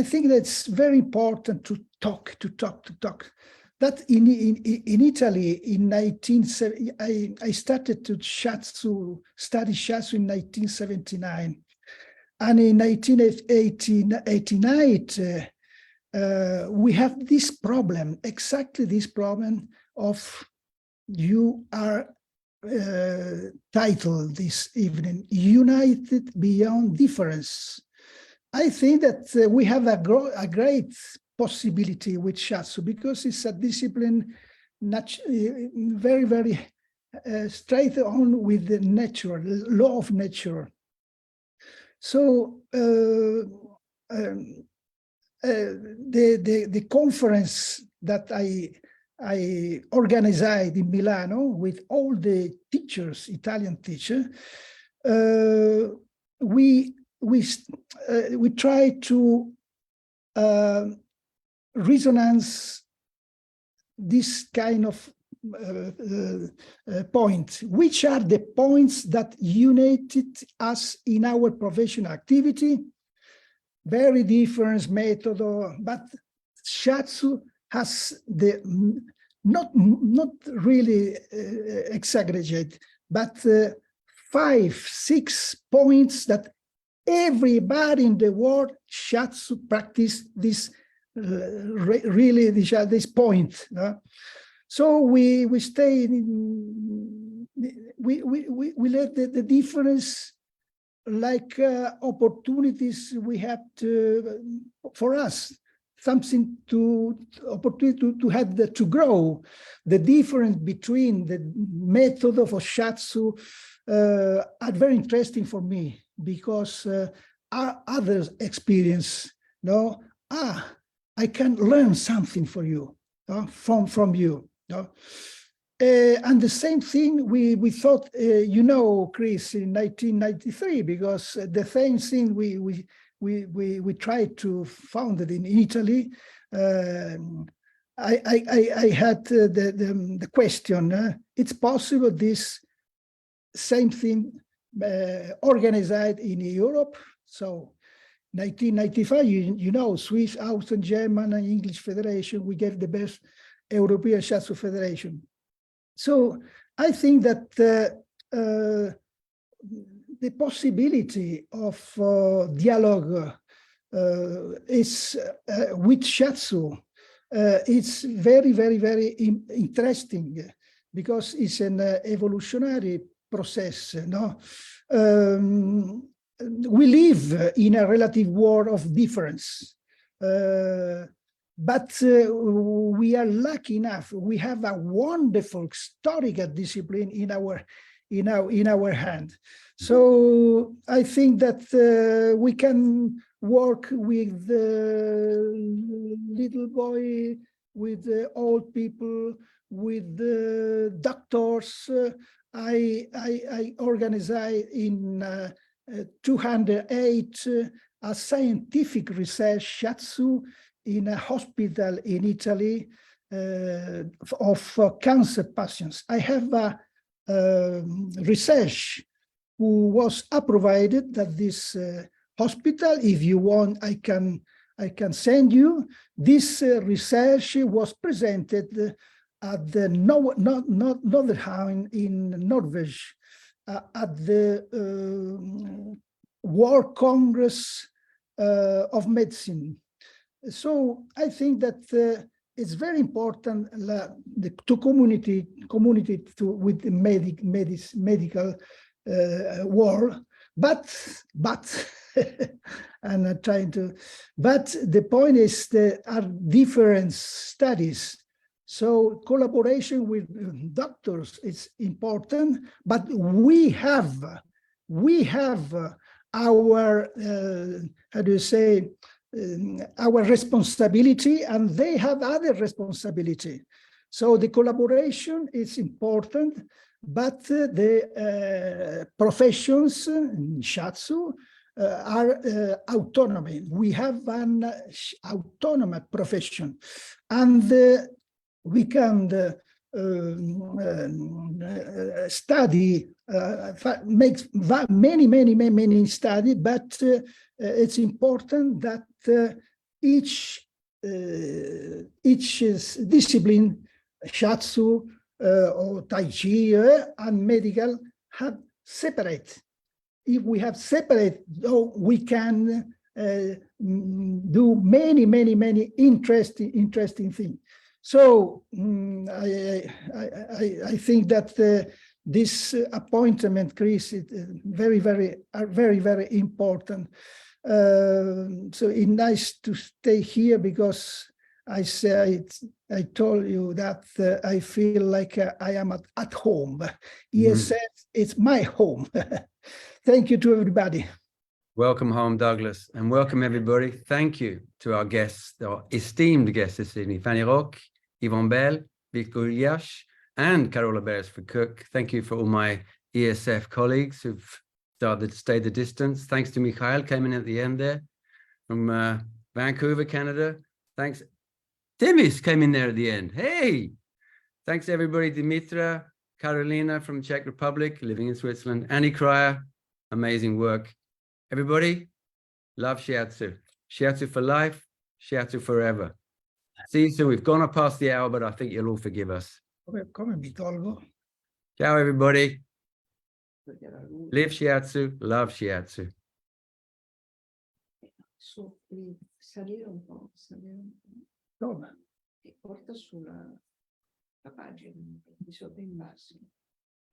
think that's very important to talk. That in Italy in 1970, I started to study Shiatsu in 1979, and in 1989 we have this problem, exactly this problem of you are titled this evening, United Beyond Difference. I think that we have a great possibility with Shiatsu because it's a discipline very, very straight on with the nature, the law of nature. So the conference that I organized in Milano with all the teachers, Italian teachers, we try to resonance this kind of point. Which are the points that united us in our professional activity? Very different method, but Shiatsu has the not really exaggerate, but 5-6 points that everybody in the world Shiatsu practice this really this point. So we stay in, we let the difference like opportunities we have to for us. Something opportunity to have to grow. The difference between the method of Shiatsu are very interesting for me because our others experience. I can learn something for you from you. And the same thing we thought, Chris, in 1993, because the same thing we tried to found it in Italy. I had the question, it's possible this same thing organized in Europe? So 1995, Swiss, Austrian, German, and English Federation, we gave the best European Shiatsu Federation. So I think that the possibility of dialogue is with Shiatsu it's very, very, very interesting because it's an evolutionary process. No, we live in a relative war of difference, but we are lucky enough. We have a wonderful historical discipline in our hand. So I think that we can work with the little boy, with the old people, with the doctors. I organize in 208 a scientific research Shiatsu in a hospital in Italy of cancer patients. I have a research who was approved that this hospital, if you want, I can send you. This research was presented at the Norderhavn in Norway at the World Congress of Medicine. So I think that it's very important to community with the medical world, but and I'm trying to, but the point is there are different studies. So collaboration with doctors is important, but we have our how do you say, our responsibility, and they have other responsibility. So the collaboration is important, but the professions in Shiatsu are autonomy. We have an autonomous profession, and we can study, make many study, but it's important that each discipline, Shiatsu or Tai Chi and medical, have separate. If we have separate, we can do many interesting things. So I think that this appointment, Chris, is very important. So it's nice to stay here because I told you that I feel like I am at home. ESF, it's my home. Thank you to everybody. Welcome home, Douglas, and welcome everybody. Thank you to our guests, our esteemed guests this evening, Fanny Roque, Bel, Viktor Gulyas, and Carola Beresford-Cooke. Thank you for all my ESF colleagues who've started to stay the distance. Thanks to Mikhail, came in at the end there from Vancouver, Canada. Thanks. Timis came in there at the end. Hey, thanks everybody. Dimitra, Carolina from Czech Republic, living in Switzerland. Annie Cryer, amazing work. Everybody, love Shiatsu. Shiatsu for life, Shiatsu forever. See you soon. We've gone up past the hour, but I think you'll all forgive us. Ciao, everybody. Live Shiatsu, love Shiatsu. Salire un po'. E porta sulla pagina di sotto in basso.